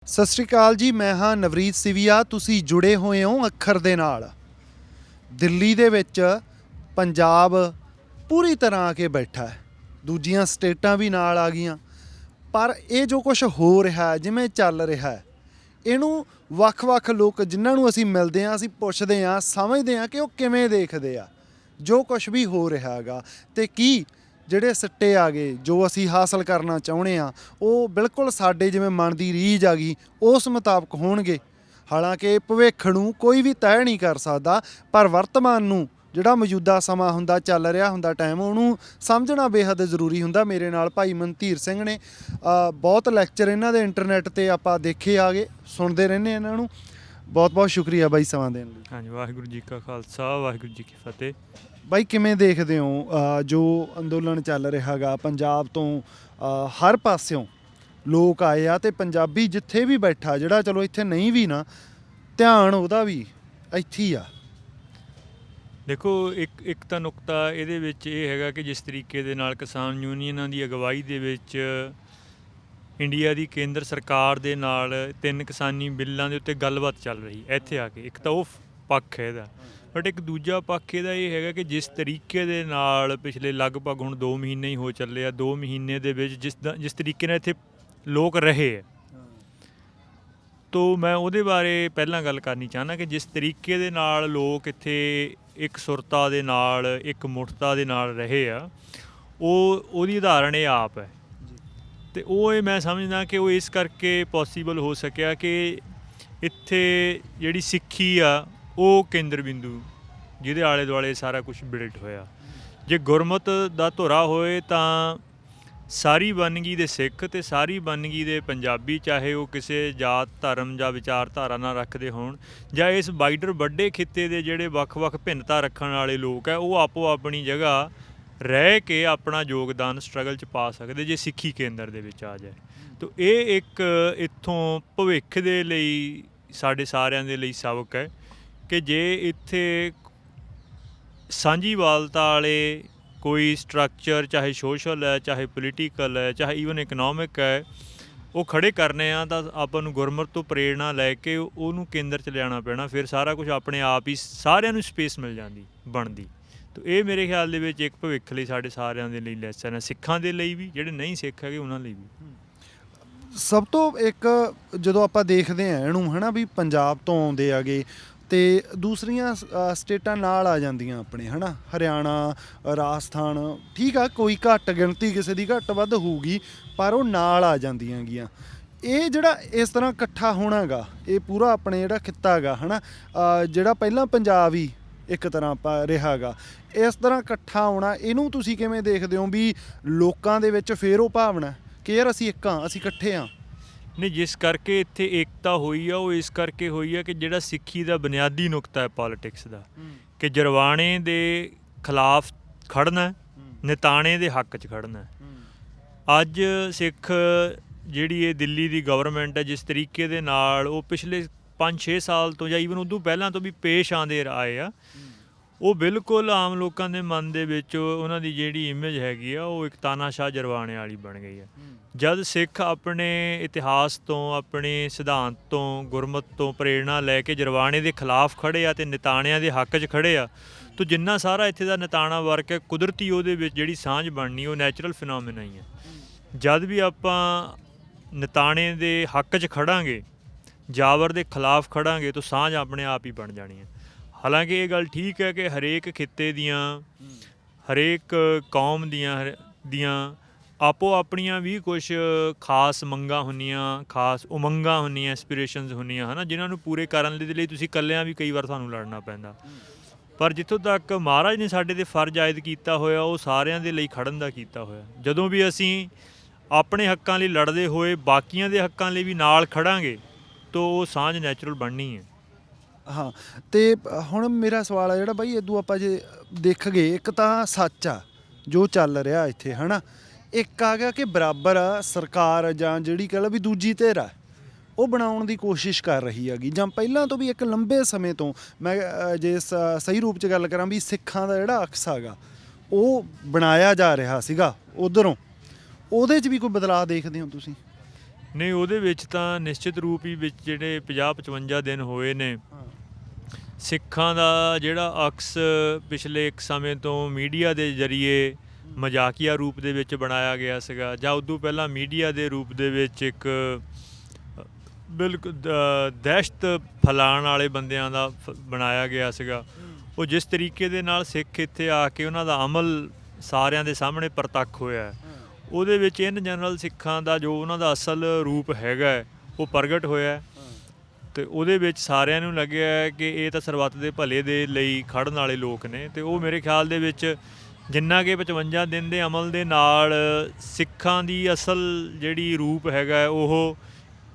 ਸਤਿ ਸ਼੍ਰੀ ਅਕਾਲ ਜੀ। ਮੈਂ ਹਾਂ ਨਵਰੀਤ ਸਿਵੀਆ। ਤੁਸੀਂ ਜੁੜੇ ਹੋਏ ਹੋ ਅੱਖਰ ਦੇ ਨਾਲ। ਦਿੱਲੀ ਦੇ ਵਿੱਚ ਪੰਜਾਬ ਪੂਰੀ ਤਰ੍ਹਾਂ ਆ ਕੇ ਬੈਠਾ ਹੈ, ਦੂਜੀਆਂ ਸਟੇਟਾਂ ਵੀ ਨਾਲ ਆ ਗਈਆਂ। ਪਰ ਇਹ ਜੋ ਕੁਝ ਹੋ ਰਿਹਾ, ਜਿਵੇਂ ਚੱਲ ਰਿਹਾ ਹੈ, ਇਹਨੂੰ ਵੱਖ-ਵੱਖ ਲੋਕ ਜਿਨ੍ਹਾਂ ਨੂੰ ਅਸੀਂ ਮਿਲਦੇ ਹਾਂ, ਅਸੀਂ ਪੁੱਛਦੇ ਹਾਂ, ਸਮਝਦੇ ਹਾਂ ਕਿ ਉਹ ਕਿਵੇਂ ਦੇਖਦੇ ਆ ਜੋ ਕੁਝ ਵੀ ਹੋ ਰਿਹਾ ਹੈਗਾ, ਅਤੇ ਕੀ ਜਿਹੜੇ ਸਿੱਟੇ ਆ ਗਏ ਜੋ ਅਸੀਂ ਹਾਸਲ ਕਰਨਾ ਚਾਹੁੰਦੇ ਹਾਂ ਉਹ ਬਿਲਕੁਲ ਸਾਡੇ ਜਿਵੇਂ ਮਨ ਦੀ ਰੀਝ ਆ ਗਈ ਉਸ ਮੁਤਾਬਕ ਹੋਣਗੇ। ਹਾਲਾਂਕਿ ਭਵਿੱਖ ਨੂੰ ਕੋਈ ਵੀ ਤੈਅ ਨਹੀਂ ਕਰ ਸਕਦਾ, ਪਰ ਵਰਤਮਾਨ ਨੂੰ ਜਿਹੜਾ ਮੌਜੂਦਾ ਸਮਾਂ ਹੁੰਦਾ, ਚੱਲ ਰਿਹਾ ਹੁੰਦਾ ਟਾਈਮ, ਉਹਨੂੰ ਸਮਝਣਾ ਬੇਹੱਦ ਜ਼ਰੂਰੀ ਹੁੰਦਾ। ਮੇਰੇ ਨਾਲ ਭਾਈ ਮਨਧੀਰ ਸਿੰਘ ਨੇ। ਬਹੁਤ ਲੈਕਚਰ ਇਹਨਾਂ ਦੇ ਇੰਟਰਨੈਟ 'ਤੇ ਆਪਾਂ ਦੇਖੇ ਆ ਗਏ, ਸੁਣਦੇ ਰਹਿੰਦੇ ਇਹਨਾਂ ਨੂੰ। ਬਹੁਤ ਬਹੁਤ ਸ਼ੁਕਰੀਆ ਬਾਈ ਸਮਾਂ ਦੇਣ ਲਈ। ਹਾਂਜੀ, ਵਾਹਿਗੁਰੂ ਜੀ ਕਾ ਖਾਲਸਾ, ਵਾਹਿਗੁਰੂ ਜੀ ਕੀ ਫਤਿਹ। ਬਾਈ ਕਿਵੇਂ ਦੇਖਦੇ ਹੋ ਜੋ ਅੰਦੋਲਨ ਚੱਲ ਰਿਹਾ ਗਾ ਪੰਜਾਬ ਤੋਂ? ਹਰ ਪਾਸਿਓਂ ਲੋਕ ਆਏ ਆ, ਅਤੇ ਪੰਜਾਬੀ ਜਿੱਥੇ ਵੀ ਬੈਠਾ, ਜਿਹੜਾ ਚਲੋ ਇੱਥੇ ਨਹੀਂ ਵੀ ਨਾ, ਧਿਆਨ ਉਹਦਾ ਵੀ ਇੱਥੇ ਹੀ ਆ। ਦੇਖੋ, ਇੱਕ ਤਾਂ ਨੁਕਤਾ ਇਹਦੇ ਵਿੱਚ ਇਹ ਹੈਗਾ ਕਿ ਜਿਸ ਤਰੀਕੇ ਦੇ ਨਾਲ ਕਿਸਾਨ ਯੂਨੀਅਨਾਂ ਦੀ ਅਗਵਾਈ ਦੇ ਵਿੱਚ ਇੰਡੀਆ ਦੀ ਕੇਂਦਰ ਸਰਕਾਰ ਦੇ ਨਾਲ 3 ਕਿਸਾਨੀ ਬਿੱਲਾਂ ਦੇ ਉੱਤੇ ਗੱਲਬਾਤ ਚੱਲ ਰਹੀ ਇੱਥੇ ਆ ਕੇ, ਇੱਕ ਤਾਂ ਉਹ ਪੱਖ ਹੈ ਇਹਦਾ। ਬਟ ਇੱਕ ਦੂਜਾ ਪੱਖ ਇਹਦਾ ਇਹ ਹੈਗਾ ਕਿ ਜਿਸ ਤਰੀਕੇ ਦੇ ਨਾਲ ਪਿਛਲੇ ਲਗਭਗ ਹੁਣ 2 ਮਹੀਨੇ ਹੀ ਹੋ ਚੱਲੇ ਆ, 2 ਮਹੀਨੇ ਦੇ ਵਿੱਚ ਜਿਸ ਤਰੀਕੇ ਨਾਲ ਇੱਥੇ ਲੋਕ ਰਹੇ ਆ, ਤੋ ਮੈਂ ਉਹਦੇ ਬਾਰੇ ਪਹਿਲਾਂ ਗੱਲ ਕਰਨੀ ਚਾਹੁੰਦਾ ਕਿ ਜਿਸ ਤਰੀਕੇ ਦੇ ਨਾਲ ਲੋਕ ਇੱਥੇ ਇੱਕ ਸੁਰਤਾ ਦੇ ਨਾਲ, ਇੱਕ ਮੁੱਠਤਾ ਦੇ ਨਾਲ ਰਹੇ ਆ, ਉਹਦੀ ਉਦਾਹਰਣ ਇਹ ਆਪ ਹੈ। ਅਤੇ ਉਹ ਇਹ ਮੈਂ ਸਮਝਦਾ ਕਿ ਉਹ ਇਸ ਕਰਕੇ ਪੋਸੀਬਲ ਹੋ ਸਕਿਆ ਕਿ ਇੱਥੇ ਜਿਹੜੀ ਸਿੱਖੀ ਆ ਉਹ ਕੇਂਦਰ ਬਿੰਦੂ, ਜਿਹਦੇ ਆਲੇ ਦੁਆਲੇ ਸਾਰਾ ਕੁਛ ਬਿਲਟ ਹੋਇਆ। ਜੇ ਗੁਰਮਤ ਦਾ ਧੁਰਾ ਹੋਏ ਤਾਂ ਸਾਰੀ ਵੰਨਗੀ ਦੇ ਸਿੱਖ ਅਤੇ ਸਾਰੀ ਵੰਨਗੀ ਦੇ ਪੰਜਾਬੀ, ਚਾਹੇ ਉਹ ਕਿਸੇ ਜਾਤ ਧਰਮ ਜਾਂ ਵਿਚਾਰਧਾਰਾ ਨਾਲ ਰੱਖਦੇ ਹੋਣ, ਜਾਂ ਇਸ ਵਾਈਡਰ ਵੱਡੇ ਖਿੱਤੇ ਦੇ ਜਿਹੜੇ ਵੱਖ-ਵੱਖ ਭਿੰਨਤਾ ਰੱਖਣ ਵਾਲੇ ਲੋਕ ਹੈ, ਉਹ ਆਪੋ ਆਪਣੀ ਜਗ੍ਹਾ ਰਹਿ ਕੇ ਆਪਣਾ ਯੋਗਦਾਨ ਸਟਰਗਲ 'ਚ ਪਾ ਸਕਦੇ ਜੇ ਸਿੱਖੀ ਕੇਂਦਰ ਦੇ ਵਿੱਚ ਆ ਜਾਏ। ਤਾਂ ਇਹ ਇੱਕ ਇੱਥੋਂ ਭਵਿੱਖ ਦੇ ਲਈ ਸਾਡੇ ਸਾਰਿਆਂ ਦੇ ਲਈ ਸਬਕ ਹੈ ਕਿ ਜੇ ਇੱਥੇ ਸਾਂਝੀਵਾਲਤਾ ਵਾਲੇ ਕੋਈ ਸਟਰਕਚਰ, ਚਾਹੇ ਸੋਸ਼ਲ ਹੈ, ਚਾਹੇ ਪੋਲੀਟੀਕਲ ਹੈ, ਚਾਹੇ ਈਵਨ ਇਕਨੋਮਿਕ ਹੈ, ਉਹ ਖੜ੍ਹੇ ਕਰਨੇ ਆ, ਤਾਂ ਆਪਾਂ ਨੂੰ ਗੁਰਮਤ ਤੋਂ ਪ੍ਰੇਰਣਾ ਲੈ ਕੇ ਉਹਨੂੰ ਕੇਂਦਰ 'ਚ ਲਿਆਉਣਾ ਪੈਣਾ। ਫਿਰ ਸਾਰਾ ਕੁਝ ਆਪਣੇ ਆਪ ਹੀ ਸਾਰਿਆਂ ਨੂੰ ਸਪੇਸ ਮਿਲ ਜਾਂਦੀ, ਬਣਦੀ। ਤਾਂ ਇਹ ਮੇਰੇ ਖਿਆਲ ਦੇ ਵਿੱਚ ਇੱਕ ਭਵਿੱਖ ਲਈ ਸਾਡੇ ਸਾਰਿਆਂ ਦੇ ਲਈ ਲੈਸਨ ਹੈ, ਸਿੱਖਾਂ ਦੇ ਲਈ ਵੀ, ਜਿਹੜੇ ਨਹੀਂ ਸਿੱਖ ਹੈਗੇ ਉਹਨਾਂ ਲਈ ਵੀ। ਸਭ ਤੋਂ ਇੱਕ ਜਦੋਂ ਆਪਾਂ ਦੇਖਦੇ ਹਾਂ ਇਹਨੂੰ, ਹੈ ਨਾ, ਵੀ ਪੰਜਾਬ ਤੋਂ ਆਉਂਦੇ ਆਗੇ ਅਤੇ ਦੂਸਰੀਆਂ ਸਟੇਟਾਂ ਨਾਲ ਆ ਜਾਂਦੀਆਂ ਆਪਣੇ, ਹੈ ਨਾ, ਹਰਿਆਣਾ, ਰਾਜਸਥਾਨ, ਠੀਕ ਆ, ਕੋਈ ਘੱਟ ਗਿਣਤੀ ਕਿਸੇ ਦੀ ਘੱਟ ਵੱਧ ਹੋਊਗੀ, ਪਰ ਉਹ ਨਾਲ ਆ ਜਾਂਦੀਆਂ ਗੀਆਂ। ਇਹ ਜਿਹੜਾ ਇਸ ਤਰ੍ਹਾਂ ਇਕੱਠਾ ਹੋਣਾ ਗਾ, ਇਹ ਪੂਰਾ ਆਪਣੇ ਜਿਹੜਾ ਖਿੱਤਾ ਗਾ, ਹੈ ਨਾ, ਜਿਹੜਾ ਪਹਿਲਾਂ ਪੰਜਾਬ ਹੀ ਇੱਕ ਤਰ੍ਹਾਂ ਆਪਾਂ ਰਿਹਾ ਗਾ, ਇਸ ਤਰ੍ਹਾਂ ਇਕੱਠਾ ਹੋਣਾ, ਇਹਨੂੰ ਤੁਸੀਂ ਕਿਵੇਂ ਦੇਖਦੇ ਹੋ ਵੀ ਲੋਕਾਂ ਦੇ ਵਿੱਚ ਫਿਰ ਉਹ ਭਾਵਨਾ ਕਿ ਯਾਰ ਅਸੀਂ ਇੱਕ ਹਾਂ, ਅਸੀਂ ਇਕੱਠੇ ਹਾਂ? ਨਹੀਂ, ਜਿਸ ਕਰਕੇ ਇੱਥੇ ਏਕਤਾ ਹੋਈ ਆ ਉਹ ਇਸ ਕਰਕੇ ਹੋਈ ਆ ਕਿ ਜਿਹੜਾ ਸਿੱਖੀ ਦਾ ਬੁਨਿਆਦੀ ਨੁਕਤਾ ਹੈ ਪੋਲੀਟਿਕਸ ਦਾ, ਕਿ ਜਰਵਾਣੇ ਦੇ ਖਿਲਾਫ ਖੜ੍ਹਨਾ, ਨਿਤਾਣੇ ਦੇ ਹੱਕ 'ਚ ਖੜ੍ਹਨਾ। ਅੱਜ ਸਿੱਖ ਜਿਹੜੀ ਇਹ ਦਿੱਲੀ ਦੀ ਗਵਰਨਮੈਂਟ ਹੈ, ਜਿਸ ਤਰੀਕੇ ਦੇ ਨਾਲ ਉਹ ਪਿਛਲੇ 5-6 ਸਾਲ ਤੋਂ ਜਾਂ ਈਵਨ ਉਦੋਂ ਪਹਿਲਾਂ ਤੋਂ ਵੀ ਪੇਸ਼ ਆਉਂਦੇ ਆਏ ਆ, ਉਹ ਬਿਲਕੁਲ ਆਮ ਲੋਕਾਂ ਦੇ ਮਨ ਦੇ ਵਿੱਚ ਉਹਨਾਂ ਦੀ ਜਿਹੜੀ ਇਮੇਜ ਹੈਗੀ ਆ, ਉਹ ਇੱਕ ਤਾਨਾਸ਼ਾਹ ਜਰਵਾਣੇ ਵਾਲੀ ਬਣ ਗਈ ਹੈ। ਜਦ ਸਿੱਖ ਆਪਣੇ ਇਤਿਹਾਸ ਤੋਂ, ਆਪਣੇ ਸਿਧਾਂਤ ਤੋਂ, ਗੁਰਮਤ ਤੋਂ ਪ੍ਰੇਰਣਾ ਲੈ ਕੇ ਜਰਵਾਣੇ ਦੇ ਖਿਲਾਫ ਖੜ੍ਹੇ ਆ ਅਤੇ ਨਿਤਾਣਿਆਂ ਦੇ ਹੱਕ 'ਚ ਖੜ੍ਹੇ ਆ, ਤਾਂ ਜਿੰਨਾ ਸਾਰਾ ਇੱਥੇ ਦਾ ਨਿਤਾਣਾ ਵਰਕ ਹੈ, ਕੁਦਰਤੀ ਉਹਦੇ ਵਿੱਚ ਜਿਹੜੀ ਸਾਂਝ ਬਣਨੀ, ਉਹ ਨੈਚੁਰਲ ਫਿਨੋਮੀਨਾ ਹੀ ਹੈ। ਜਦ ਵੀ ਆਪਾਂ ਨਿਤਾਣੇ ਦੇ ਹੱਕ 'ਚ ਖੜਾਂਗੇ, ਜਾਬਰ ਦੇ ਖਿਲਾਫ ਖੜਾਂਗੇ, ਤਾਂ ਸਾਂਝ ਆਪਣੇ ਆਪ ਹੀ ਬਣ ਜਾਣੀ ਹੈ। ਹਾਲਾਂਕਿ ਇਹ ਗੱਲ ਠੀਕ ਹੈ ਕਿ ਹਰੇਕ ਖਿੱਤੇ ਦੀਆਂ, ਹਰੇਕ ਕੌਮ ਦੀਆਂ ਆਪੋ ਆਪਣੀਆਂ ਵੀ ਕੁਛ ਖਾਸ ਮੰਗਾਂ ਹੁੰਦੀਆਂ, ਖਾਸ ਉਮੰਗਾਂ ਹੁੰਦੀਆਂ, ਐਸਪੀਰੇਸ਼ਨਸ ਹੁੰਦੀਆਂ, ਹੈ ਨਾ, ਜਿਨ੍ਹਾਂ ਨੂੰ ਪੂਰੇ ਕਰਨ ਦੇ ਲਈ ਤੁਸੀਂ ਇਕੱਲਿਆਂ ਵੀ ਕਈ ਵਾਰ ਤੁਹਾਨੂੰ ਲੜਨਾ ਪੈਂਦਾ। ਪਰ ਜਿੱਥੋਂ ਤੱਕ ਮਹਾਰਾਜ ਨੇ ਸਾਡੇ 'ਤੇ ਫਰਜ਼ ਆਇਦ ਕੀਤਾ ਹੋਇਆ, ਉਹ ਸਾਰਿਆਂ ਦੇ ਲਈ ਖੜ੍ਹਨ ਦਾ ਕੀਤਾ ਹੋਇਆ। ਜਦੋਂ ਵੀ ਅਸੀਂ ਆਪਣੇ ਹੱਕਾਂ ਲਈ ਲੜਦੇ ਹੋਏ ਬਾਕੀਆਂ ਦੇ ਹੱਕਾਂ ਲਈ ਵੀ ਨਾਲ ਖੜਾਂਗੇ, ਤਾਂ ਉਹ ਸਾਂਝ ਨੈਚੁਰਲ ਬਣਨੀ ਹੈ। ਹਾਂ, ਅਤੇ ਹੁਣ ਮੇਰਾ ਸਵਾਲ ਆ ਜਿਹੜਾ ਬਾਈ, ਇੱਦੋਂ ਆਪਾਂ ਜੇ ਦੇਖ ਗਏ, ਇੱਕ ਤਾਂ ਸੱਚ ਆ ਜੋ ਚੱਲ ਰਿਹਾ ਇੱਥੇ, ਹੈ ਨਾ, ਇੱਕ ਆ ਗਿਆ ਕਿ ਬਰਾਬਰ ਸਰਕਾਰ ਜਾਂ ਜਿਹੜੀ ਕਹਿ ਲਓ ਵੀ ਦੂਜੀ ਧਿਰ ਆ, ਉਹ ਬਣਾਉਣ ਦੀ ਕੋਸ਼ਿਸ਼ ਕਰ ਰਹੀ ਹੈਗੀ, ਜਾਂ ਪਹਿਲਾਂ ਤੋਂ ਵੀ ਇੱਕ ਲੰਬੇ ਸਮੇਂ ਤੋਂ, ਮੈਂ ਜੇ ਸਹੀ ਰੂਪ 'ਚ ਗੱਲ ਕਰਾਂ ਵੀ ਸਿੱਖਾਂ ਦਾ ਜਿਹੜਾ ਅਕਸ ਹੈਗਾ ਉਹ ਬਣਾਇਆ ਜਾ ਰਿਹਾ ਸੀਗਾ ਉੱਧਰੋਂ, ਉਹਦੇ 'ਚ ਵੀ ਕੋਈ ਬਦਲਾਅ ਦੇਖਦੇ ਹੋ ਤੁਸੀਂ? ਨਹੀਂ, ਉਹਦੇ ਵਿੱਚ ਤਾਂ ਨਿਸ਼ਚਿਤ ਰੂਪ ਹੀ ਵਿੱਚ ਜਿਹੜੇ 50-55 ਦਿਨ ਹੋਏ ਨੇ, ਸਿੱਖਾਂ ਦਾ ਜਿਹੜਾ ਅਕਸ ਪਿਛਲੇ ਇੱਕ ਸਮੇਂ ਤੋਂ ਮੀਡੀਆ ਦੇ ਜ਼ਰੀਏ ਮਜ਼ਾਕੀਆ ਰੂਪ ਦੇ ਵਿੱਚ ਬਣਾਇਆ ਗਿਆ ਸੀਗਾ, ਜਾਂ ਉਦੋਂ ਪਹਿਲਾਂ ਮੀਡੀਆ ਦੇ ਰੂਪ ਦੇ ਵਿੱਚ ਇੱਕ ਬਿਲਕੁਲ ਦਹਿਸ਼ਤ ਫੈਲਾਉਣ ਵਾਲੇ ਬੰਦਿਆਂ ਦਾ ਬਣਾਇਆ ਗਿਆ ਸੀਗਾ। ਉਹ ਜਿਸ ਤਰੀਕੇ ਦੇ ਨਾਲ ਸਿੱਖ ਇੱਥੇ ਆ ਕੇ ਉਹਨਾਂ ਦਾ ਅਮਲ ਸਾਰਿਆਂ ਦੇ ਸਾਹਮਣੇ ਪ੍ਰਤੱਖ ਹੋਇਆ ਹੈ, ਉਹਦੇ ਵਿੱਚ ਇਨ ਜਨਰਲ ਸਿੱਖਾਂ ਦਾ ਜੋ ਉਹਨਾਂ ਦਾ ਅਸਲ ਰੂਪ ਹੈਗਾ ਉਹ ਪ੍ਰਗਟ ਹੋਇਆ, ਅਤੇ ਉਹਦੇ ਵਿੱਚ ਸਾਰਿਆਂ ਨੂੰ ਲੱਗਿਆ ਕਿ ਇਹ ਤਾਂ ਸਰਬੱਤ ਦੇ ਭਲੇ ਦੇ ਲਈ ਖੜ੍ਹਨ ਵਾਲੇ ਲੋਕ ਨੇ। ਅਤੇ ਉਹ ਮੇਰੇ ਖਿਆਲ ਦੇ ਵਿੱਚ ਜਿੰਨਾ ਕਿ 55 ਦਿਨ ਦੇ ਅਮਲ ਦੇ ਨਾਲ ਸਿੱਖਾਂ ਦੀ ਅਸਲ ਜਿਹੜੀ ਰੂਪ ਹੈਗਾ ਉਹ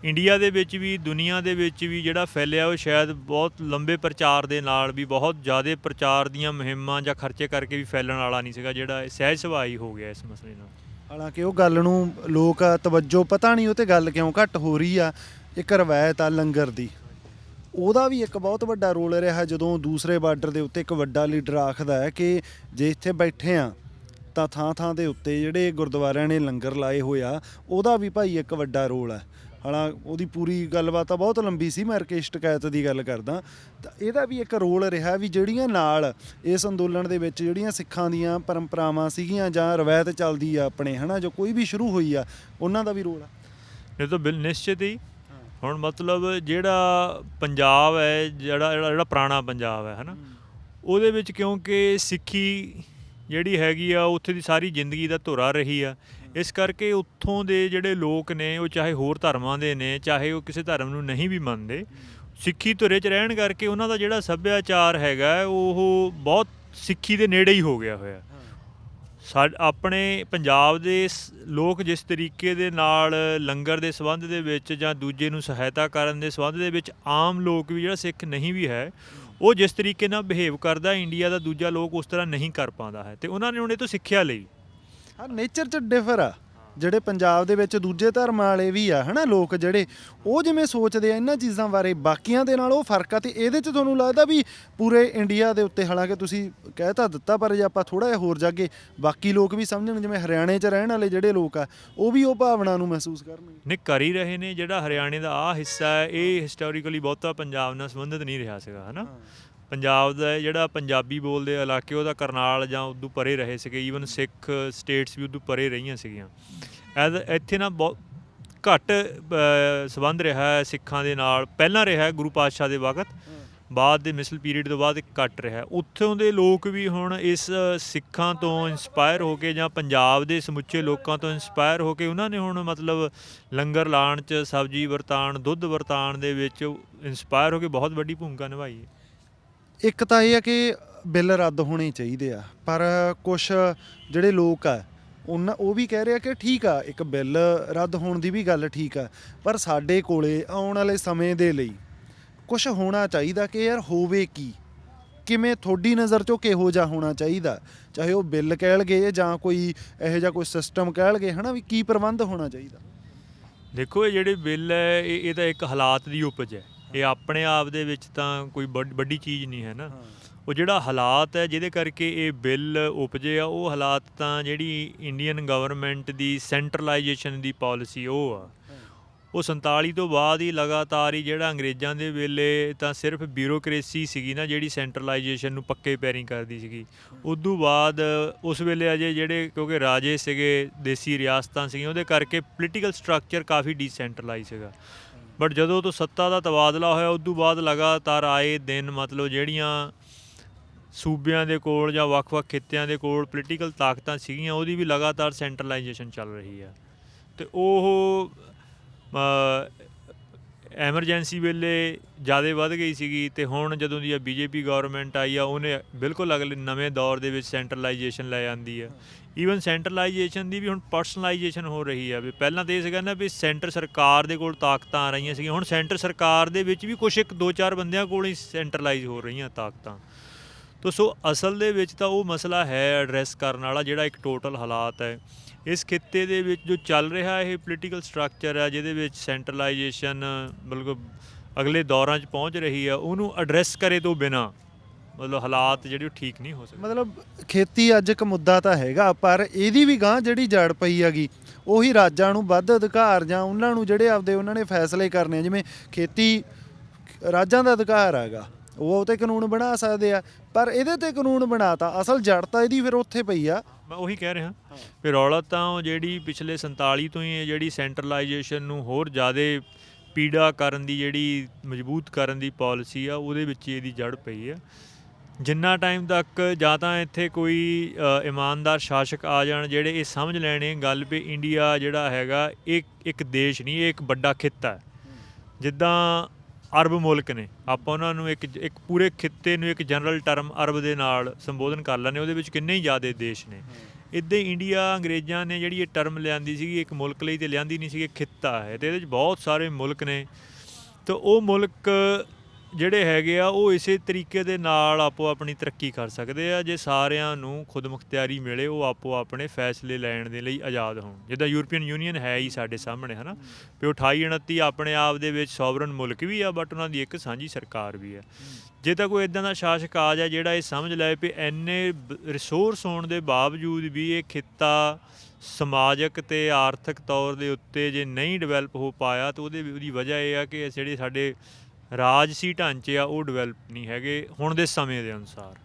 ਇੰਡੀਆ ਦੇ ਵਿੱਚ ਵੀ ਦੁਨੀਆ ਦੇ ਵਿੱਚ ਵੀ ਜਿਹੜਾ ਫੈਲਿਆ, ਉਹ ਸ਼ਾਇਦ ਬਹੁਤ ਲੰਬੇ ਪ੍ਰਚਾਰ ਦੇ ਨਾਲ ਵੀ, ਬਹੁਤ ਜ਼ਿਆਦਾ ਪ੍ਰਚਾਰ ਦੀਆਂ ਮੁਹਿੰਮਾਂ ਜਾਂ ਖਰਚੇ ਕਰਕੇ ਵੀ ਫੈਲਣ ਵਾਲਾ ਨਹੀਂ ਸੀਗਾ, ਜਿਹੜਾ ਸਹਿਜ ਸੁਭਾਅ ਹੀ ਹੋ ਗਿਆ ਇਸ ਮਸਲੇ ਨਾਲ। ਹਾਲਾਂਕਿ ਉਹ ਗੱਲ ਨੂੰ ਲੋਕ ਤਵੱਜੋ ਪਤਾ ਨਹੀਂ ਉਹ 'ਤੇ ਗੱਲ ਕਿਉਂ ਘੱਟ ਹੋ ਰਹੀ ਆ। ਇੱਕ ਰਵਾਇਤ ਆ ਲੰਗਰ ਦੀ, ਉਹਦਾ ਵੀ ਇੱਕ ਬਹੁਤ ਵੱਡਾ ਰੋਲ ਰਿਹਾ। ਜਦੋਂ ਦੂਸਰੇ ਬਾਰਡਰ ਦੇ ਉੱਤੇ ਇੱਕ ਵੱਡਾ ਲੀਡਰ ਆਖਦਾ ਹੈ ਕਿ ਜੇ ਇੱਥੇ ਬੈਠੇ ਆ ਤਾਂ ਥਾਂ ਥਾਂ ਦੇ ਉੱਤੇ ਜਿਹੜੇ ਗੁਰਦੁਆਰਿਆਂ ਨੇ ਲੰਗਰ ਲਾਏ ਹੋਏ ਆ, ਉਹਦਾ ਵੀ ਭਾਈ ਇੱਕ ਵੱਡਾ ਰੋਲ ਹੈ। ਹਾਲਾਂ ਉਹਦੀ ਪੂਰੀ ਗੱਲਬਾਤ ਤਾਂ ਬਹੁਤ ਲੰਬੀ ਸੀ, ਮੈਂ ਰਕੇਸ਼ ਟਕੈਤ ਦੀ ਗੱਲ ਕਰਦਾ, ਤਾਂ ਇਹਦਾ ਵੀ ਇੱਕ ਰੋਲ ਰਿਹਾ ਵੀ ਜਿਹੜੀਆਂ ਨਾਲ ਇਸ ਅੰਦੋਲਨ ਦੇ ਵਿੱਚ ਜਿਹੜੀਆਂ ਸਿੱਖਾਂ ਦੀਆਂ ਪਰੰਪਰਾਵਾਂ ਸੀਗੀਆਂ ਜਾਂ ਰਵਾਇਤ ਚੱਲਦੀ ਆ ਆਪਣੇ, ਹੈ ਨਾ, ਜੋ ਕੋਈ ਵੀ ਸ਼ੁਰੂ ਹੋਈ ਆ, ਉਹਨਾਂ ਦਾ ਵੀ ਰੋਲ ਆ। ਇਹ ਤਾਂ ਨਿਸ਼ਚਿਤ ਹੀ। ਹੁਣ ਮਤਲਬ ਜਿਹੜਾ ਪੰਜਾਬ ਹੈ, ਜਿਹੜਾ ਪੁਰਾਣਾ ਪੰਜਾਬ ਹੈ ਨਾ, ਉਹਦੇ ਵਿੱਚ ਕਿਉਂਕਿ ਸਿੱਖੀ ਜਿਹੜੀ ਹੈਗੀ ਆ ਉੱਥੇ ਦੀ ਸਾਰੀ ਜ਼ਿੰਦਗੀ ਦਾ ਧੁਰਾ ਰਹੀ ਆ, ਇਸ ਕਰਕੇ ਉੱਥੋਂ ਦੇ ਜਿਹੜੇ ਲੋਕ ਨੇ ਉਹ ਚਾਹੇ ਹੋਰ ਧਰਮਾਂ ਦੇ ਨੇ, ਚਾਹੇ ਉਹ ਕਿਸੇ ਧਰਮ ਨੂੰ ਨਹੀਂ ਵੀ ਮੰਨਦੇ, ਸਿੱਖੀ ਧੁਰੇ 'ਚ ਰਹਿਣ ਕਰਕੇ ਉਹਨਾਂ ਦਾ ਜਿਹੜਾ ਸੱਭਿਆਚਾਰ ਹੈਗਾ ਉਹ ਬਹੁਤ ਸਿੱਖੀ ਦੇ ਨੇੜੇ ਹੀ ਹੋ ਗਿਆ ਹੋਇਆ। ਆਪਣੇ ਪੰਜਾਬ ਦੇ ਲੋਕ ਜਿਸ ਤਰੀਕੇ ਦੇ ਨਾਲ ਲੰਗਰ ਦੇ ਸੰਬੰਧ ਦੇ ਵਿੱਚ ਜਾਂ ਦੂਜੇ ਨੂੰ ਸਹਾਇਤਾ ਕਰਨ ਦੇ ਸੰਬੰਧ ਦੇ ਵਿੱਚ, ਆਮ ਲੋਕ ਵੀ ਜਿਹੜਾ ਸਿੱਖ ਨਹੀਂ ਵੀ ਹੈ, ਉਹ ਜਿਸ ਤਰੀਕੇ ਨਾਲ ਬਿਹੇਵ ਕਰਦਾ, ਇੰਡੀਆ ਦਾ ਦੂਜਾ ਲੋਕ ਉਸ ਤਰ੍ਹਾਂ ਨਹੀਂ ਕਰ ਪਾਉਂਦਾ ਹੈ, ਅਤੇ ਉਹਨਾਂ ਨੇ ਹੁਣ ਇਹ ਤੋਂ ਸਿੱਖਿਆ ਲਈ। ਹਾਂ, ਨੇਚਰ 'ਚ ਡਿਫਰ ਆ। ਜਿਹੜੇ ਪੰਜਾਬ ਦੇ ਵਿੱਚ ਦੂਜੇ ਧਰਮ ਵਾਲੇ ਵੀ ਆ, ਹੈ ਨਾ, ਲੋਕ ਜਿਹੜੇ ਉਹ ਜਿਵੇਂ ਸੋਚਦੇ ਆ ਇਹਨਾਂ ਚੀਜ਼ਾਂ ਬਾਰੇ, ਬਾਕੀਆਂ ਦੇ ਨਾਲ ਉਹ ਫਰਕ ਆ। ਅਤੇ ਇਹਦੇ 'ਚ ਤੁਹਾਨੂੰ ਲੱਗਦਾ ਵੀ ਪੂਰੇ ਇੰਡੀਆ ਦੇ ਉੱਤੇ, ਹਾਲਾਂਕਿ ਤੁਸੀਂ ਕਹਿ ਤਾਂ ਦਿੱਤਾ, ਪਰ ਜੇ ਆਪਾਂ ਥੋੜ੍ਹਾ ਜਿਹਾ ਹੋਰ ਜਾਗੇ, ਬਾਕੀ ਲੋਕ ਵੀ ਸਮਝਣ, ਜਿਵੇਂ ਹਰਿਆਣੇ 'ਚ ਰਹਿਣ ਵਾਲੇ ਜਿਹੜੇ ਲੋਕ ਆ, ਉਹ ਵੀ ਉਹ ਭਾਵਨਾ ਨੂੰ ਮਹਿਸੂਸ ਕਰਨਗੇ। ਨਹੀਂ, ਕਰ ਹੀ ਰਹੇ ਨੇ। ਜਿਹੜਾ ਹਰਿਆਣੇ ਦਾ ਆਹ ਹਿੱਸਾ ਹੈ, ਇਹ ਹਿਸਟੋਰੀਕਲੀ ਬਹੁਤਾ ਪੰਜਾਬ ਨਾਲ ਸੰਬੰਧਿਤ ਨਹੀਂ ਰਿਹਾ ਸੀਗਾ, ਹੈ ਨਾ। ਪੰਜਾਬ ਦਾ ਜਿਹੜਾ ਪੰਜਾਬੀ ਬੋਲਦੇ ਇਲਾਕੇ, ਉਹਦਾ ਕਰਨਾਲ ਜਾਂ ਉਦੋਂ ਪਰੇ ਰਹੇ ਸੀਗੇ, ਈਵਨ ਸਿੱਖ ਸਟੇਟਸ ਵੀ ਉਦੋਂ ਪਰੇ ਰਹੀਆਂ ਸੀਗੀਆਂ। ਇੱਥੇ ਨਾ ਬਹੁਤ ਘੱਟ ਸੰਬੰਧ ਰਿਹਾ ਹੈ ਸਿੱਖਾਂ ਦੇ ਨਾਲ, ਪਹਿਲਾਂ ਰਿਹਾ ਗੁਰੂ ਪਾਤਸ਼ਾਹ ਦੇ ਵਕਤ, ਬਾਅਦ ਦੇ ਮਿਸਲ ਪੀਰੀਅਡ ਤੋਂ ਬਾਅਦ ਘੱਟ ਰਿਹਾ। ਉੱਥੋਂ ਦੇ ਲੋਕ ਵੀ ਹੁਣ ਇਸ ਸਿੱਖਾਂ ਤੋਂ ਇੰਸਪਾਇਰ ਹੋ ਕੇ ਜਾਂ ਪੰਜਾਬ ਦੇ ਸਮੁੱਚੇ ਲੋਕਾਂ ਤੋਂ ਇੰਸਪਾਇਰ ਹੋ ਕੇ, ਉਹਨਾਂ ਨੇ ਹੁਣ ਮਤਲਬ ਲੰਗਰ ਲਾਉਣ 'ਚ, ਸਬਜ਼ੀ ਵਰਤਾਉਣ, ਦੁੱਧ ਵਰਤਾਉਣ ਦੇ ਵਿੱਚ ਇੰਸਪਾਇਰ ਹੋ ਕੇ ਬਹੁਤ ਵੱਡੀ ਭੂਮਿਕਾ ਨਿਭਾਈ ਹੈ। ਇੱਕ ਤਾਂ ਇਹ ਆ ਕਿ ਬਿੱਲ ਰੱਦ ਹੋਣੇ ਚਾਹੀਦੇ ਆ, ਪਰ ਕੁਛ ਜਿਹੜੇ ਲੋਕ ਆ ਉਹ ਵੀ ਕਹਿ ਰਹੇ ਆ ਕਿ ਠੀਕ ਆ, ਇੱਕ ਬਿੱਲ ਰੱਦ ਹੋਣ ਦੀ ਵੀ ਗੱਲ ਠੀਕ ਆ, ਪਰ ਸਾਡੇ ਕੋਲੇ ਆਉਣ ਵਾਲੇ ਸਮੇਂ ਦੇ ਲਈ ਕੁਛ ਹੋਣਾ ਚਾਹੀਦਾ ਕਿ ਯਾਰ ਹੋਵੇ ਕੀ, ਕਿਵੇਂ ਤੁਹਾਡੀ ਨਜ਼ਰ 'ਚੋਂ ਕਿਹੋ ਜਿਹਾ ਹੋਣਾ ਚਾਹੀਦਾ, ਚਾਹੇ ਉਹ ਬਿੱਲ ਕਹਿ ਲਗੇ ਜਾਂ ਕੋਈ ਇਹੋ ਜਿਹਾ ਕੋਈ ਸਿਸਟਮ ਕਹਿ ਲਗੇ, ਹੈ ਨਾ, ਵੀ ਕੀ ਪ੍ਰਬੰਧ ਹੋਣਾ ਚਾਹੀਦਾ। ਦੇਖੋ, ਇਹ ਜਿਹੜੇ ਬਿੱਲ ਹੈ ਇਹ ਤਾਂ ਇੱਕ ਹਾਲਾਤ ਦੀ ਉਪਜ ਹੈ, ਇਹ ਆਪਣੇ ਆਪ ਦੇ ਵਿੱਚ ਤਾਂ ਕੋਈ ਵੱਡੀ ਚੀਜ਼ ਨਹੀਂ ਹੈ ਨਾ। ਉਹ ਜਿਹੜਾ ਹਾਲਾਤ ਹੈ ਜਿਹਦੇ ਕਰਕੇ ਇਹ ਬਿੱਲ ਉਪਜੇ ਆ, ਉਹ ਹਾਲਾਤ ਤਾਂ ਜਿਹੜੀ ਇੰਡੀਅਨ ਗਵਰਨਮੈਂਟ ਦੀ ਸੈਂਟਰਲਾਈਜੇਸ਼ਨ ਦੀ ਪਾਲਿਸੀ ਉਹ ਆ। ਉਹ 47 ਤੋਂ ਬਾਅਦ ਹੀ ਲਗਾਤਾਰ ਹੀ, ਜਿਹੜਾ ਅੰਗਰੇਜ਼ਾਂ ਦੇ ਵੇਲੇ ਤਾਂ ਸਿਰਫ ਬਿਊਰੋਕਰੇਸੀ ਸੀਗੀ ਨਾ ਜਿਹੜੀ ਸੈਂਟਰਲਾਈਜੇਸ਼ਨ ਨੂੰ ਪੱਕੇ ਪੈਰੀਂ ਕਰਦੀ ਸੀਗੀ, ਉਦੋਂ ਬਾਅਦ ਉਸ ਵੇਲੇ ਅਜੇ ਜਿਹੜੇ ਕਿਉਂਕਿ ਰਾਜੇ ਸੀਗੇ, ਦੇਸੀ ਰਿਆਸਤਾਂ ਸੀਗੀਆਂ, ਉਹਦੇ ਕਰਕੇ ਪੋਲੀਟੀਕਲ ਸਟਰਕਚਰ ਕਾਫੀ ਡੀਸੈਂਟਰਲਾਈਜ਼ ਸੀਗਾ। ਬਟ ਜਦੋਂ ਤੋਂ ਸੱਤਾ ਦਾ ਤਬਾਦਲਾ ਹੋਇਆ, ਉਦੋਂ ਬਾਅਦ ਲਗਾਤਾਰ ਆਏ ਦਿਨ ਮਤਲਬ ਜਿਹੜੀਆਂ ਸੂਬਿਆਂ ਦੇ ਕੋਲ ਜਾਂ ਵੱਖ-ਵੱਖ ਖਿੱਤਿਆਂ ਦੇ ਕੋਲ ਪੋਲੀਟੀਕਲ ਤਾਕਤਾਂ ਸੀਗੀਆਂ, ਉਹਦੀ ਵੀ ਲਗਾਤਾਰ ਸੈਂਟਰਲਾਈਜੇਸ਼ਨ ਚੱਲ ਰਹੀ ਆ। ਅਤੇ ਉਹ ਐਮਰਜੈਂਸੀ ਵੇਲੇ ਜ਼ਿਆਦਾ ਵੱਧ ਗਈ ਸੀਗੀ, ਅਤੇ ਹੁਣ ਜਦੋਂ ਦੀ BJP ਗਵਰਨਮੈਂਟ ਆਈ ਆ, ਉਹਨੇ ਬਿਲਕੁਲ ਅਗਲੇ ਨਵੇਂ ਦੌਰ ਦੇ ਵਿੱਚ ਸੈਂਟਰਲਾਈਜੇਸ਼ਨ ਲੈ ਆਂਦੀ ਆ। ਈਵਨ ਸੈਂਟਰਲਾਈਜੇਸ਼ਨ ਦੀ ਵੀ ਹੁਣ ਪਰਸਨਲਾਈਜੇਸ਼ਨ ਹੋ ਰਹੀ ਆ। ਵੀ ਪਹਿਲਾਂ ਤਾਂ ਇਹ ਸੀਗਾ ਨਾ ਵੀ ਸੈਂਟਰ ਸਰਕਾਰ ਦੇ ਕੋਲ ਤਾਕਤਾਂ ਆ ਰਹੀਆਂ ਸੀਗੀਆਂ, ਹੁਣ ਸੈਂਟਰ ਸਰਕਾਰ ਦੇ ਵਿੱਚ ਵੀ ਕੁਛ 1-2-4 ਬੰਦਿਆਂ ਕੋਲ ਹੀ ਸੈਂਟਰਲਾਈਜ਼ ਹੋ ਰਹੀਆਂ ਤਾਕਤਾਂ। ਤੋ ਸੋ ਅਸਲ ਦੇ ਵਿੱਚ ਤਾਂ ਉਹ ਮਸਲਾ ਹੈ ਐਡਰੈਸ ਕਰਨ ਵਾਲਾ, ਜਿਹੜਾ ਇੱਕ ਟੋਟਲ ਹਾਲਾਤ ਹੈ ਇਸ ਖਿੱਤੇ ਦੇ ਵਿੱਚ ਜੋ ਚੱਲ ਰਿਹਾ, ਇਹ ਪੋਲੀਟੀਕਲ ਸਟਰਕਚਰ ਹੈ ਜਿਹਦੇ ਵਿੱਚ ਸੈਂਟਰਲਾਈਜੇਸ਼ਨ ਬਿਲਕੁਲ ਅਗਲੇ ਦੌਰਾਂ 'ਚ ਪਹੁੰਚ ਰਹੀ ਆ, ਉਹਨੂੰ ਐਡਰੈਸ ਕਰੇ ਤੋਂ ਬਿਨਾਂ ਮਤਲਬ ਹਾਲਾਤ ਜਿਹੜੇ ਉਹ ਠੀਕ ਨਹੀਂ ਹੋ ਸਕਦੇ। ਮਤਲਬ ਖੇਤੀ ਅੱਜ ਇੱਕ ਮੁੱਦਾ ਤਾਂ ਹੈਗਾ, ਪਰ ਇਹਦੀ ਵੀ ਗਾਂਹ ਜਿਹੜੀ ਜੜ ਪਈ ਹੈਗੀ ਉਹੀ ਰਾਜਾਂ ਨੂੰ ਵੱਧ ਅਧਿਕਾਰ ਜਾਂ ਉਹਨਾਂ ਨੂੰ ਜਿਹੜੇ ਆਪਦੇ ਉਹਨਾਂ ਨੇ ਫੈਸਲੇ ਕਰਨੇ ਆ, ਜਿਵੇਂ ਖੇਤੀ ਰਾਜਾਂ ਦਾ ਅਧਿਕਾਰ ਹੈਗਾ, ਉਹ ਤੇ ਕਾਨੂੰਨ ਬਣਾ ਸਕਦੇ ਆ, ਪਰ ਇਹਦੇ ਤੇ ਕਾਨੂੰਨ ਬਣਾਤਾ, ਅਸਲ ਜੜ ਤਾਂ ਇਹਦੀ ਫਿਰ ਉੱਥੇ ਪਈ ਆ। ਮੈਂ ਉਹੀ ਕਹਿ ਰਿਹਾ ਵੀ ਰੌਲਾ ਤਾਂ ਉਹ ਜਿਹੜੀ ਪਿਛਲੇ 47 ਤੋਂ ਹੀ ਜਿਹੜੀ ਸੈਂਟਰਲਾਈਜੇਸ਼ਨ ਨੂੰ ਹੋਰ ਜ਼ਿਆਦਾ ਪੀੜਾ ਕਰਨ ਦੀ, ਜਿਹੜੀ ਮਜ਼ਬੂਤ ਕਰਨ ਦੀ ਪਾਲਿਸੀ ਆ, ਉਹਦੇ ਵਿੱਚ ਇਹਦੀ ਜੜ ਪਈ ਆ। ਜਿੰਨਾ ਟਾਈਮ ਤੱਕ ਜਾਂ ਤਾਂ ਇੱਥੇ ਕੋਈ ਇਮਾਨਦਾਰ ਸ਼ਾਸਕ ਆ ਜਾਣ ਜਿਹੜੇ ਇਹ ਸਮਝ ਲੈਣੇ ਗੱਲ ਵੀ ਇੰਡੀਆ ਜਿਹੜਾ ਹੈਗਾ ਇਹ ਇੱਕ ਦੇਸ਼ ਨਹੀਂ, ਇਹ ਇੱਕ ਵੱਡਾ ਖਿੱਤਾ ਹੈ। ਜਿੱਦਾਂ ਅਰਬ ਮੁਲਕ ਨੇ, ਆਪਾਂ ਉਹਨਾਂ ਨੂੰ ਇੱਕ ਪੂਰੇ ਖਿੱਤੇ ਨੂੰ ਇੱਕ ਜਨਰਲ ਟਰਮ ਅਰਬ ਦੇ ਨਾਲ ਸੰਬੋਧਨ ਕਰ ਲੈਂਦੇ, ਉਹਦੇ ਵਿੱਚ ਕਿੰਨੇ ਹੀ ਜ਼ਿਆਦਾ ਦੇਸ਼ ਨੇ। ਇੱਦਾਂ ਹੀ ਇੰਡੀਆ ਅੰਗਰੇਜ਼ਾਂ ਨੇ ਜਿਹੜੀ ਇਹ ਟਰਮ ਲਿਆਂਦੀ ਸੀਗੀ ਇੱਕ ਮੁਲਕ ਲਈ ਤੇ ਲਿਆਂਦੀ ਨਹੀਂ ਸੀ, ਖਿੱਤਾ ਹੈ ਤੇ ਇਹਦੇ ਵਿੱਚ ਬਹੁਤ ਸਾਰੇ ਮੁਲਕ ਨੇ। ਤਾਂ ਉਹ ਮੁਲਕ ਜਿਹੜੇ ਹੈਗੇ ਆ ਉਹ ਇਸੇ ਤਰੀਕੇ ਦੇ ਨਾਲ ਆਪੋ ਆਪਣੀ ਤਰੱਕੀ ਕਰ ਸਕਦੇ ਆ ਜੇ ਸਾਰਿਆਂ ਨੂੰ ਖੁਦਮੁਖਤਿਆਰੀ ਮਿਲੇ, ਉਹ ਆਪੋ ਆਪਣੇ ਫੈਸਲੇ ਲੈਣ ਦੇ ਲਈ ਆਜ਼ਾਦ ਹੋਣ। ਜਿੱਦਾਂ ਯੂਰਪੀਅਨ ਯੂਨੀਅਨ ਹੈ ਹੀ ਸਾਡੇ ਸਾਹਮਣੇ, ਹੈ ਨਾ ਵੀ 28-29 ਆਪਣੇ ਆਪ ਦੇ ਵਿੱਚ ਸੋਵਰਨ ਮੁਲਕ ਵੀ ਆ, ਬਟ ਉਹਨਾਂ ਦੀ ਇੱਕ ਸਾਂਝੀ ਸਰਕਾਰ ਵੀ ਹੈ। ਜੇ ਤਾਂ ਕੋਈ ਇੱਦਾਂ ਦਾ ਸ਼ਾਸਕ ਆ ਜਾਏ ਜਿਹੜਾ ਇਹ ਸਮਝ ਲਏ ਵੀ ਇੰਨੇ ਰਿਸੋਰਸ ਹੋਣ ਦੇ ਬਾਵਜੂਦ ਵੀ ਇਹ ਖਿੱਤਾ ਸਮਾਜਿਕ ਅਤੇ ਆਰਥਿਕ ਤੌਰ ਦੇ ਉੱਤੇ ਜੇ ਨਹੀਂ ਡਿਵੈਲਪ ਹੋ ਪਾਇਆ, ਤਾਂ ਉਹਦੀ ਵਜ੍ਹਾ ਇਹ ਆ ਕਿ ਜਿਹੜੇ ਸਾਡੇ ਰਾਜਸੀ ਢਾਂਚੇ ਆ ਉਹ ਡਿਵੈਲਪ ਨਹੀਂ ਹੈਗੇ ਹੁਣ ਦੇ ਸਮੇਂ ਦੇ ਅਨੁਸਾਰ।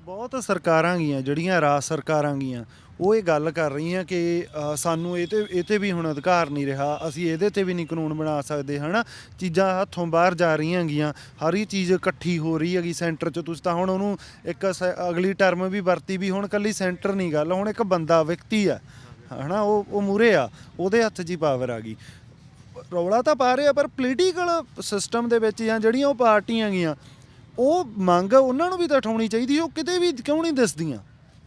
ਬਹੁਤ ਸਰਕਾਰਾਂ ਗੀਆਂ ਜਿਹੜੀਆਂ ਰਾਜ ਸਰਕਾਰਾਂ ਗੀਆਂ, ਉਹ ਇਹ ਗੱਲ ਕਰ ਰਹੀਆਂ ਕਿ ਸਾਨੂੰ ਇਹ 'ਤੇ ਵੀ ਹੁਣ ਅਧਿਕਾਰ ਨਹੀਂ ਰਿਹਾ, ਅਸੀਂ ਇਹਦੇ 'ਤੇ ਵੀ ਨਹੀਂ ਕਾਨੂੰਨ ਬਣਾ ਸਕਦੇ, ਹੈ ਨਾ। ਚੀਜ਼ਾਂ ਹੱਥੋਂ ਬਾਹਰ ਜਾ ਰਹੀਆਂ ਗੀਆਂ, ਹਰ ਹੀ ਚੀਜ਼ ਇਕੱਠੀ ਹੋ ਰਹੀ ਹੈਗੀ ਸੈਂਟਰ 'ਚ। ਤੁਸੀਂ ਤਾਂ ਹੁਣ ਉਹਨੂੰ ਇੱਕ ਅਗਲੀ ਟਰਮ ਵੀ ਵਰਤੀ ਵੀ ਹੁਣ ਇਕੱਲੀ ਸੈਂਟਰ ਨਹੀਂ ਗੱਲ, ਹੁਣ ਇੱਕ ਬੰਦਾ ਵਿਅਕਤੀ ਆ, ਹੈ ਨਾ, ਉਹ ਮੂਹਰੇ ਆ, ਉਹਦੇ ਹੱਥ 'ਚ ਹੀ ਪਾਵਰ ਆ ਗਈ। ਰੌਲਾ ਤਾਂ ਪਾ ਰਹੇ ਆ, ਪਰ ਪੋਲੀਟੀਕਲ ਸਿਸਟਮ ਦੇ ਵਿੱਚ ਜਾਂ ਜਿਹੜੀਆਂ ਉਹ ਪਾਰਟੀਆਂ ਗੀਆਂ, ਉਹ ਮੰਗ ਉਹਨਾਂ ਨੂੰ ਵੀ ਤਾਂ ਉਠਾਉਣੀ ਚਾਹੀਦੀ, ਉਹ ਕਿਤੇ ਵੀ ਕਿਉਂ ਨਹੀਂ ਦਿਸਦੀਆਂ।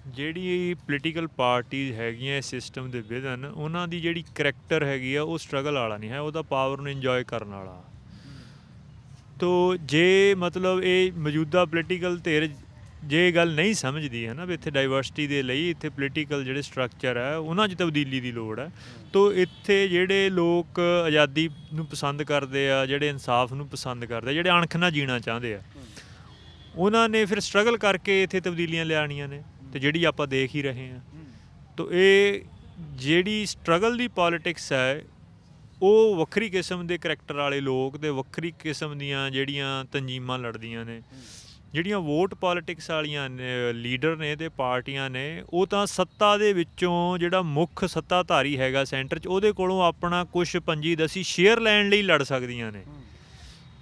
ਜਿਹੜੀ ਪੋਲੀਟੀਕਲ ਪਾਰਟੀਜ਼ ਹੈਗੀਆਂ ਇਸ ਸਿਸਟਮ ਦੇ ਵਿਦਨ, ਉਹਨਾਂ ਦੀ ਜਿਹੜੀ ਕਰੈਕਟਰ ਹੈਗੀ ਆ ਉਹ ਸਟਰਗਲ ਵਾਲਾ ਨਹੀਂ ਹੈ, ਉਹਦਾ ਪਾਵਰ ਨੂੰ ਇੰਜੋਏ ਕਰਨ ਵਾਲਾ। ਤੋ ਜੇ ਮਤਲਬ ਇਹ ਮੌਜੂਦਾ ਪੋਲੀਟੀਕਲ ਧਿਰ ਜੇ ਇਹ ਗੱਲ ਨਹੀਂ ਸਮਝਦੀ ਹੈ ਨਾ ਵੀ ਇੱਥੇ ਡਾਈਵਰਸਿਟੀ ਦੇ ਲਈ ਇੱਥੇ ਪੋਲੀਟੀਕਲ ਜਿਹੜੇ ਸਟਰਕਚਰ ਹੈ ਉਹਨਾਂ 'ਚ ਤਬਦੀਲੀ ਦੀ ਲੋੜ ਹੈ, ਤੋ ਇੱਥੇ ਜਿਹੜੇ ਲੋਕ ਆਜ਼ਾਦੀ ਨੂੰ ਪਸੰਦ ਕਰਦੇ ਆ, ਜਿਹੜੇ ਇਨਸਾਫ ਨੂੰ ਪਸੰਦ ਕਰਦੇ ਆ, ਜਿਹੜੇ ਅਣਖ ਨਾਲ ਜੀਣਾ ਚਾਹੁੰਦੇ ਆ, ਉਹਨਾਂ ਨੇ ਫਿਰ ਸਟਰਗਲ ਕਰਕੇ ਇੱਥੇ ਤਬਦੀਲੀਆਂ ਲਿਆਉਣੀਆਂ ਨੇ, ਅਤੇ ਜਿਹੜੀ ਆਪਾਂ ਦੇਖ ਹੀ ਰਹੇ ਹਾਂ। ਤੋ ਇਹ ਜਿਹੜੀ ਸਟਰਗਲ ਦੀ ਪੋਲੀਟਿਕਸ ਹੈ ਉਹ ਵੱਖਰੀ ਕਿਸਮ ਦੇ ਕਰੈਕਟਰ ਵਾਲੇ ਲੋਕ ਅਤੇ ਵੱਖਰੀ ਕਿਸਮ ਦੀਆਂ ਜਿਹੜੀਆਂ ਤੰਜੀਮਾਂ ਲੜਦੀਆਂ ਨੇ। ਜਿਹੜੀਆਂ ਵੋਟ ਪੋਲੀਟਿਕਸ ਵਾਲੀਆਂ ਨੇ ਲੀਡਰ ਨੇ ਅਤੇ ਪਾਰਟੀਆਂ ਨੇ, ਉਹ ਤਾਂ ਸੱਤਾ ਦੇ ਵਿੱਚੋਂ ਜਿਹੜਾ ਮੁੱਖ ਸੱਤਾਧਾਰੀ ਹੈਗਾ ਸੈਂਟਰ 'ਚ, ਉਹਦੇ ਕੋਲੋਂ ਆਪਣਾ ਕੁਛ 25-10 ਸ਼ੇਅਰ ਲੈਣ ਲਈ ਲੜ ਸਕਦੀਆਂ ਨੇ।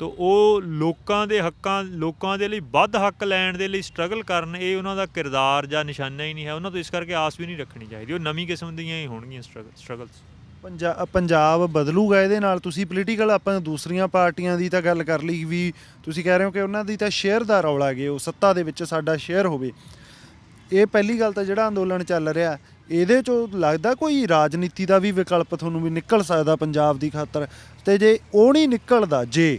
ਤਾਂ ਉਹ ਲੋਕਾਂ ਦੇ ਲਈ ਵੱਧ ਹੱਕ ਲੈਣ ਦੇ ਲਈ ਸਟਰਗਲ ਕਰਨ, ਇਹ ਉਹਨਾਂ ਦਾ ਕਿਰਦਾਰ ਜਾਂ ਨਿਸ਼ਾਨਾ ਹੀ ਨਹੀਂ ਹੈ। ਉਹਨਾਂ ਤੋਂ ਇਸ ਕਰਕੇ ਆਸ ਵੀ ਨਹੀਂ ਰੱਖਣੀ ਚਾਹੀਦੀ, ਉਹ ਨਵੀਂ ਕਿਸਮ ਦੀਆਂ ਹੀ ਹੋਣਗੀਆਂ ਸਟਰਗਲਸ। ਪੰਜਾਬ ਬਦਲੂਗਾ ਇਹਦੇ ਨਾਲ? ਤੁਸੀਂ ਪੋਲੀਟੀਕਲ ਆਪਾਂ ਦੂਸਰੀਆਂ ਪਾਰਟੀਆਂ ਦੀ ਤਾਂ ਗੱਲ ਕਰ ਲਈ ਵੀ, ਤੁਸੀਂ ਕਹਿ ਰਹੇ ਹੋ ਕਿ ਉਹਨਾਂ ਦੀ ਤਾਂ ਸ਼ੇਅਰ ਦਾ ਰੌਲਾ ਗੇ, ਉਹ ਸੱਤਾ ਦੇ ਵਿੱਚ ਸਾਡਾ ਸ਼ੇਅਰ ਹੋਵੇ। ਇਹ ਪਹਿਲੀ ਗੱਲ ਤਾਂ ਜਿਹੜਾ ਅੰਦੋਲਨ ਚੱਲ ਰਿਹਾ ਇਹਦੇ 'ਚੋਂ ਲੱਗਦਾ ਕੋਈ ਰਾਜਨੀਤੀ ਦਾ ਵੀ ਵਿਕਲਪ ਤੁਹਾਨੂੰ ਵੀ ਨਿਕਲ ਸਕਦਾ ਪੰਜਾਬ ਦੀ ਖਾਤਰ, ਅਤੇ ਜੇ ਉਹ ਨਹੀਂ ਨਿਕਲਦਾ, ਜੇ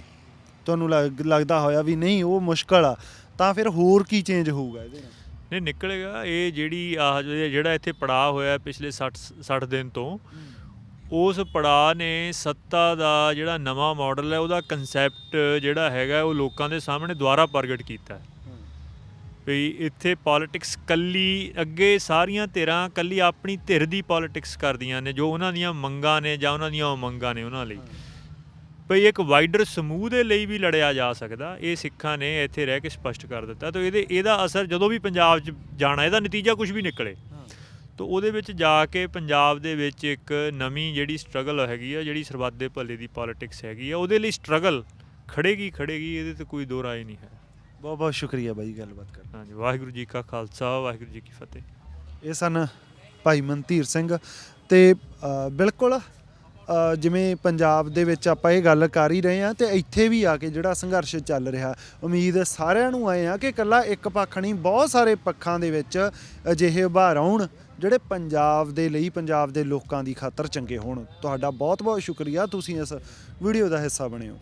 ਤੁਹਾਨੂੰ ਲੱਗਦਾ ਹੋਇਆ ਵੀ ਨਹੀਂ ਉਹ ਮੁਸ਼ਕਲ ਆ, ਤਾਂ ਫਿਰ ਹੋਰ ਕੀ ਚੇਂਜ ਹੋਊਗਾ ਇਹਦੇ ਨਾਲ? ਨਹੀਂ ਨਿਕਲੇਗਾ। ਇਹ ਜਿਹੜਾ ਇੱਥੇ ਪੜਾਅ ਹੋਇਆ ਪਿਛਲੇ 60 ਦਿਨ ਤੋਂ, ਉਸ ਪੜਾਅ ਨੇ ਸੱਤਾ ਦਾ ਜਿਹੜਾ ਨਵਾਂ ਮਾਡਲ ਹੈ ਉਹਦਾ ਕੰਸੈਪਟ ਜਿਹੜਾ ਹੈਗਾ ਉਹ ਲੋਕਾਂ ਦੇ ਸਾਹਮਣੇ ਦੁਬਾਰਾ ਪ੍ਰਗਟ ਕੀਤਾ ਵੀ ਇੱਥੇ ਪੋਲੀਟਿਕਸ ਕੱਲੀ, ਅੱਗੇ ਸਾਰੀਆਂ ਧਿਰਾਂ ਕੱਲੀ ਆਪਣੀ ਧਿਰ ਦੀ ਪੋਲੀਟਿਕਸ ਕਰਦੀਆਂ ਨੇ, ਜੋ ਉਹਨਾਂ ਦੀਆਂ ਮੰਗਾਂ ਨੇ ਜਾਂ ਉਹਨਾਂ ਦੀਆਂ ਉਮੰਗਾਂ ਨੇ ਉਹਨਾਂ ਲਈ, ਭਈ ਇੱਕ ਵਾਈਡਰ ਸਮੂਹ ਦੇ ਲਈ ਵੀ ਲੜਿਆ ਜਾ ਸਕਦਾ। ਇਹ ਸਿੱਖਾਂ ਨੇ ਇੱਥੇ ਰਹਿ ਕੇ ਸਪਸ਼ਟ ਕਰ ਦਿੱਤਾ। ਤਾਂ ਇਹਦਾ ਅਸਰ ਜਦੋਂ ਵੀ ਪੰਜਾਬ 'ਚ ਜਾਣਾ, ਇਹਦਾ ਨਤੀਜਾ ਕੁਝ ਵੀ ਨਿਕਲੇ, ਤਾਂ ਉਹਦੇ ਵਿੱਚ ਜਾ ਕੇ ਪੰਜਾਬ ਦੇ ਵਿੱਚ ਇੱਕ ਨਵੀਂ ਜਿਹੜੀ ਸਟਰਗਲ ਹੈਗੀ ਆ, ਜਿਹੜੀ ਸਰਬੱਤ ਦੇ ਭਲੇ ਦੀ ਪੋਲੀਟਿਕਸ ਹੈਗੀ ਆ, ਉਹਦੇ ਲਈ ਸਟਰਗਲ ਖੜੇਗੀ, ਇਹਦੇ 'ਤੇ ਕੋਈ ਦੋ ਰਾਏ ਨਹੀਂ ਹੈ। ਬਹੁਤ ਬਹੁਤ ਸ਼ੁਕਰੀਆ ਬਾਈ ਗੱਲਬਾਤ ਕਰਨ। ਹਾਂਜੀ, ਵਾਹਿਗੁਰੂ ਜੀ ਕਾ ਖਾਲਸਾ, ਵਾਹਿਗੁਰੂ ਜੀ ਕੀ ਫਤਿਹ। ਇਹ ਸਨ ਭਾਈ ਮਨਧੀਰ ਸਿੰਘ। ਅਤੇ ਬਿਲਕੁਲ ਜਿਵੇਂ ਪੰਜਾਬ ਦੇ ਵਿੱਚ ਆਪਾਂ ਇਹ ਗੱਲ ਕਰ ਹੀ ਰਹੇ ਹਾਂ, ਅਤੇ ਇੱਥੇ ਵੀ ਆ ਕੇ ਜਿਹੜਾ ਸੰਘਰਸ਼ ਚੱਲ ਰਿਹਾ, ਉਮੀਦ ਸਾਰਿਆਂ ਨੂੰ ਆਏ ਆ ਕਿ ਇਕੱਲਾ ਇੱਕ ਪੱਖ ਨਹੀਂ, ਬਹੁਤ ਸਾਰੇ ਪੱਖਾਂ ਦੇ ਵਿੱਚ ਅਜਿਹੇ ਉਭਾਰ ਆਉਣ ਜਿਹੜੇ ਪੰਜਾਬ ਦੇ ਲਈ, ਪੰਜਾਬ ਦੇ ਲੋਕਾਂ ਦੀ ਖਾਤਰ ਚੰਗੇ ਹੋਣ। ਤੁਹਾਡਾ ਬਹੁਤ ਬਹੁਤ ਸ਼ੁਕਰੀਆ, ਤੁਸੀਂ ਇਸ ਵੀਡੀਓ ਦਾ ਹਿੱਸਾ ਬਣੇ ਹੋ।